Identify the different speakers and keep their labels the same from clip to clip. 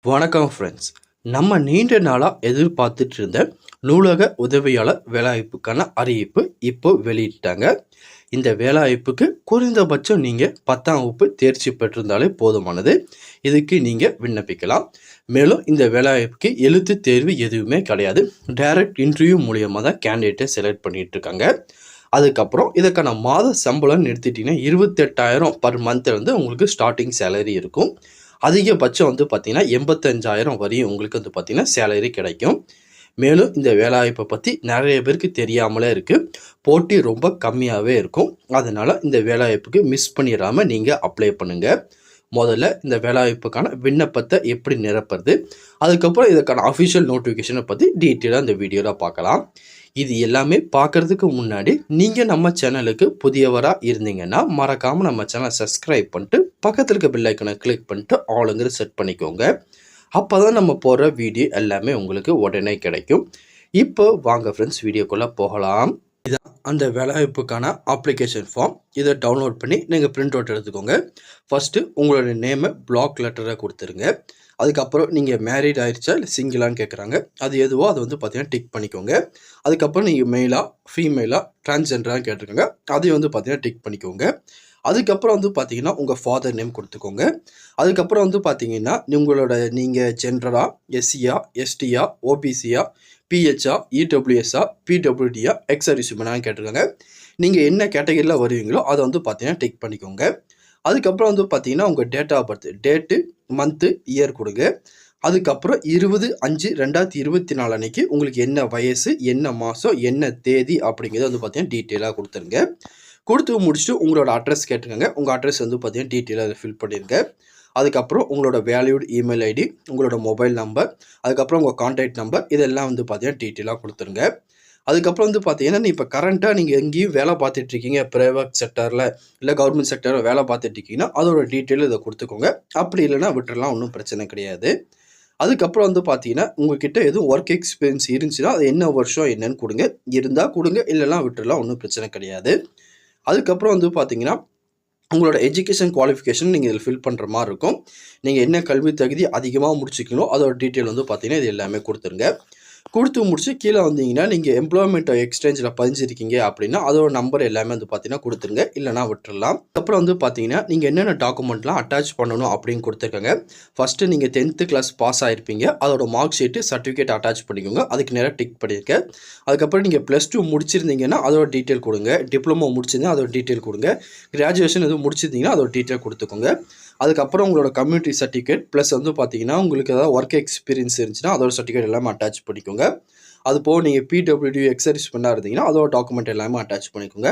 Speaker 1: வணக்கம் ஃப்ரெண்ட்ஸ். நம்ம நீண்ட நாளாக எதிர்பார்த்துட்டு இருந்த நூலக உதவியாளர் வேலைவாய்ப்புக்கான அறிவிப்பு இப்போ வெளியிட்டாங்க. இந்த வேலைவாய்ப்புக்கு குறைந்தபட்சம் நீங்கள் 10ஆம் வகுப்பு தேர்ச்சி பெற்றிருந்தாலே போதுமானது. இதுக்கு நீங்கள் விண்ணப்பிக்கலாம். மேலும் இந்த வேலைவாய்ப்புக்கு எழுத்து தேர்வு எதுவுமே கிடையாது. டைரக்ட் இன்டர்வியூ மூலியமாக தான் கேண்டிடேட்டை செலக்ட் பண்ணிட்டு இருக்காங்க. அதுக்கப்புறம் இதுக்கான மாத சம்பளம்னு எடுத்துட்டிங்கன்னா 28,000 பர் மந்த் உங்களுக்கு ஸ்டார்டிங் சேலரி இருக்கும். அதிகபட்சம் பார்த்தீங்கன்னா 85,000 வரையும் உங்களுக்கு பார்த்தீங்கன்னா சேலரி கிடைக்கும். மேலும் இந்த வேலைவாய்ப்பை பற்றி நிறைய பேருக்கு தெரியாமலே இருக்குது. போட்டி ரொம்ப கம்மியாகவே இருக்கும். அதனால் இந்த வேலைவாய்ப்புக்கு மிஸ் பண்ணிடாமல் நீங்கள் அப்ளை பண்ணுங்கள். முதல்ல இந்த வேலைவாய்ப்புக்கான விண்ணப்பத்தை எப்படி நிரப்புறது, அதுக்கப்புறம் இதுக்கான அஃபிஷியல் நோட்டிஃபிகேஷனை பற்றி டீட்டெயிலாக இந்த வீடியோவில் பார்க்கலாம். இது எல்லாமே பார்க்குறதுக்கு முன்னாடி நீங்கள் நம்ம சேனலுக்கு புதியவராக இருந்தீங்கன்னா மறக்காமல் நம்ம சேனலை சப்ஸ்கிரைப் பண்ணிட்டு பக்கத்தில் இருக்க பெல் ஐக்கனை கிளிக் பண்ணிட்டு ஆளுங்கிற செட் பண்ணிக்கோங்க. அப்போ தான் நம்ம போடுற வீடியோ எல்லாமே உங்களுக்கு உடனே கிடைக்கும். இப்போ வாங்க ஃப்ரெண்ட்ஸ், வீடியோக்குள்ளே போகலாம். இதான் அந்த வேலைவாய்ப்புக்கான அப்ளிகேஷன் ஃபார்ம். இதை டவுன்லோட் பண்ணி நீங்கள் பிரிண்ட் அவுட் எடுத்துக்கோங்க. ஃபஸ்ட்டு உங்களோட நேமை பிளாக் லெட்டரை கொடுத்துருங்க. அதுக்கப்புறம் நீங்கள் மேரீட் ஆயிடுச்சா இல்லை சிங்கிளான்னு கேட்குறாங்க. அது எதுவோ அதை பார்த்தீங்கன்னா டிக் பண்ணிக்கோங்க. அதுக்கப்புறம் நீங்கள் மெயிலாக ஃபீமேலாக டிரான்ஸ்ஜெண்டராக கேட்டிருக்காங்க. அதையும் பார்த்தீங்கன்னா டிக் பண்ணிக்கோங்க. அதுக்கப்புறம் பார்த்தீங்கன்னா உங்கள் ஃபாதர் நேம் கொடுத்துக்கோங்க. அதுக்கப்புறம் பார்த்தீங்கன்னா உங்களோட நீங்கள் ஜென்டரா, எஸ்சியா, எஸ்டியா, ஓபிசியா, பிஹெச்ஆ, இடபிள்யூஎஸ்ஆ, பிடபிள்யூடியா, எக்ஸ் சர்வீஸ்மேனான்னு கேட்டிருக்காங்க. நீங்கள் என்ன கேட்டகரியில் வருவீங்களோ அதை பார்த்தீங்கன்னா டிக் பண்ணிக்கோங்க. அதுக்கப்புறம் பார்த்தீங்கன்னா உங்கள் date of birth, date, month, year கொடுங்க. அதுக்கப்புறம் 20/5/2024 அன்னைக்கு உங்களுக்கு என்ன வயசு, என்ன மாதம், என்ன தேதி அப்படிங்கிறத பார்த்தீங்கன்னா டீட்டெயிலாக கொடுத்துருங்க. கொடுத்து முடிச்சுட்டு உங்களோட அட்ரஸ் கேட்டுருங்க. உங்கள் அட்ரஸ் பார்த்தீங்கன்னா டீட்டெயிலாக ஃபில் பண்ணிடுங்க. அதுக்கப்புறம் உங்களோட வேல்யூட் இமெயில் ஐடி, உங்களோட மொபைல் நம்பர், அதுக்கப்புறம் உங்கள் கான்டாக்ட் நம்பர், இதெல்லாம் பார்த்தீங்கன்னா டீட்டெயிலாக கொடுத்துருங்க. அதுக்கப்புறம் பார்த்தீங்கன்னா இப்போ கரண்ட்டாக நீங்கள் எங்கேயும் வேலை பார்த்துட்ருக்கீங்க, ப்ரைவேட் செக்டரில் இல்லை கவர்மெண்ட் செக்டரில் வேலை பார்த்துட்ருக்கீங்கன்னா அதோட டீட்டெயில் இதை கொடுத்துக்கோங்க. அப்படி இல்லைனா விட்டுறலாம், ஒன்றும் பிரச்சனை கிடையாது. அதுக்கப்புறம் பார்த்தீங்கன்னா உங்கள்கிட்ட எதுவும் ஒர்க் எக்ஸ்பீரியன்ஸ் இருந்துச்சுன்னா அது என்ன வருஷம் என்னன்னு கொடுங்க. இருந்தால் கொடுங்க, இல்லைனா விட்டுறலாம், ஒன்றும் பிரச்சனை கிடையாது. அதுக்கப்புறம் பார்த்தீங்கன்னா உங்களோட எஜுகேஷன் குவாலிஃபிகேஷன் நீங்கள் இதில் ஃபில் பண்ணுற மாதிரி இருக்கும். நீங்கள் என்ன கல்வி தகுதி அதிகமாக முடிச்சிக்கணும் அதோட டீட்டெயில் பார்த்தீங்கன்னா இது எல்லாமே கொடுத்துருங்க. கொடுத்து முடிச்சு கீழே வந்தீங்கன்னா நீங்கள் எம்ப்ளாய்மெண்ட் எக்ஸ்சேஞ்சில் பதிஞ்சிருக்கீங்க அப்படின்னா அதோட நம்பர் எல்லாமே பார்த்தீங்கன்னா கொடுத்துருங்க, இல்லைனா விட்டுடலாம். அப்புறம் பார்த்தீங்கன்னா நீங்கள் என்னென்ன டாக்குமெண்ட்லாம் அட்டாச் பண்ணணும் அப்படின்னு கொடுத்துருக்காங்க. ஃபஸ்ட்டு நீங்கள் 10th கிளாஸ் பாஸ் ஆகிருப்பீங்க, அதோட மார்க் ஷீட்டு சர்டிஃபிகேட் அட்டாச் பண்ணிக்கோங்க. அதுக்கு நேராக டிக் பண்ணியிருக்கேன். அதுக்கப்புறம் நீங்கள் +2 முடிச்சிருந்தீங்கன்னா அதோட டீட்டெயில் கொடுங்க. டிப்ளமோ முடிச்சிருந்தீங்கன்னா அதோட டீட்டெயில் கொடுங்க. கிராஜுவேஷன் எதுவும் முடிச்சிருந்தீங்கன்னா அதோட டீட்டெயில் கொடுத்துக்கோங்க. அதுக்கப்புறம் உங்களோட கம்யூனிட்டி சர்டிஃபிகேட் ப்ளஸ் பார்த்தீங்கன்னா உங்களுக்கு ஏதாவது ஒர்க் எக்ஸ்பீரியன்ஸ் இருந்துச்சுன்னா அதோட சர்டிஃபிகேட் எல்லாமே அட்டாச் பண்ணிக்கோங்க. அது போக நீங்கள் பிடபிள்யூடி எக்ஸ் சர்வீஸ்மேனாக இருந்தீங்கன்னா அதோட டாக்குமெண்ட் எல்லாமே அட்டாச் பண்ணிக்கோங்க.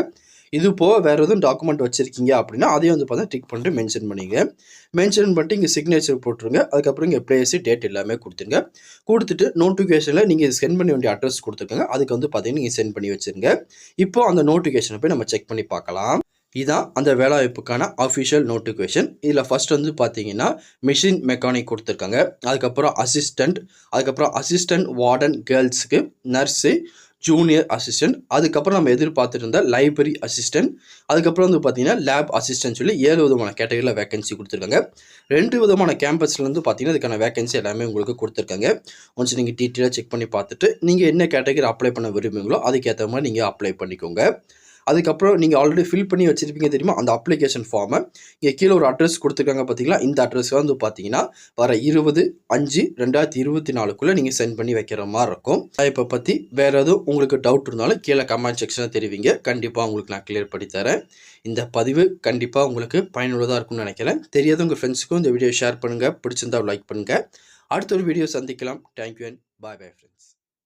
Speaker 1: இது போக வேறு எதுவும் டாக்குமெண்ட் வச்சுருக்கீங்க அப்படின்னா அதையும் பார்த்தீங்கன்னா டிக் பண்ணிட்டு மென்ஷன் பண்ணிங்க. மென்ஷன் பண்ணிட்டு இங்கே சிக்னேச்சர் போட்டுருங்க. அதுக்கப்புறம் இங்கே பிளேஸு டேட் எல்லாமே கொடுத்துருங்க. கொடுத்துட்டு நோட்டிஃபிகேஷனில் நீங்கள் சென்ட் பண்ண வேண்டிய அட்ரஸ் கொடுத்துருக்காங்க. அதுக்கு பார்த்தீங்கன்னா நீங்கள் சென்ட் பண்ணி வச்சுருங்க. இப்போது அந்த நோட்டிஃபிகேஷனை போய் நம்ம செக் பண்ணி பார்க்கலாம். இதான் அந்த வேலைவாய்ப்புக்கான அஃபிஷியல் நோட்டிஃபிகேஷன். இதில் ஃபஸ்ட் பார்த்தீங்கன்னா மிஷின் மெக்கானிக் கொடுத்துருக்காங்க. அதுக்கப்புறம் அசிஸ்டண்ட், அதுக்கப்புறம் அசிஸ்டண்ட் வார்டன் கேர்ள்ஸுக்கு, நர்ஸு, ஜூனியர் அசிஸ்டண்ட், அதுக்கப்புறம் நம்ம எதிர்பார்த்துட்டு இருந்த லைப்ரரி அசிஸ்டண்ட், அதுக்கப்புறம் பார்த்தீங்கன்னா லேப் அசிஸ்டன்ட் சொல்லி 7 விதமான கேட்டகரியில் வேகன்சி கொடுத்துருக்காங்க. 2 விதமான கேம்பஸ்லேருந்து பார்த்தீங்கன்னா இதுக்கான வேகன்சி எல்லாமே உங்களுக்கு கொடுத்துருக்காங்க. கொஞ்சம் நீங்கள் டீட்டெயிலாக செக் பண்ணி பார்த்துட்டு நீங்கள் என்ன கேட்டகரி அப்ளை பண்ண விரும்புங்களோ அதுக்கேற்ற மாதிரி நீங்கள் அப்ளை பண்ணிக்கோங்க. அதுக்கப்புறம் நீங்கள் ஆல்ரெடி ஃபில் பண்ணி வச்சுருப்பீங்க தெரியுமா அந்த அப்ளிகேஷன் ஃபார்மை. இங்கே கீழே ஒரு அட்ரஸ் கொடுத்துருக்காங்க பார்த்தீங்களா, இந்த அட்ரஸ்க்கு பார்த்தீங்கன்னா வர 20/5/2024 நீங்கள் சென்ட் பண்ணி வைக்கிற மாதிரி இருக்கும். இப்போ பற்றி வேறு எதுவும் உங்களுக்கு டவுட் இருந்தாலும் கீழே கமெண்ட் செக்ஷனில் தெரிவிங்க. கண்டிப்பாக உங்களுக்கு நான் கிளியர் பண்ணி தரேன். இந்த பதிவு கண்டிப்பாக உங்களுக்கு பயனுள்ளதாக இருக்கும்னு நினைக்கிறேன். தெரியாத உங்கள் ஃப்ரெண்ட்ஸுக்கும் இந்த வீடியோ ஷேர் பண்ணுங்கள். பிடிச்சிருந்தா லைக் பண்ணுங்கள். அடுத்த ஒரு வீடியோ சந்திக்கலாம். Thank you and bye friends.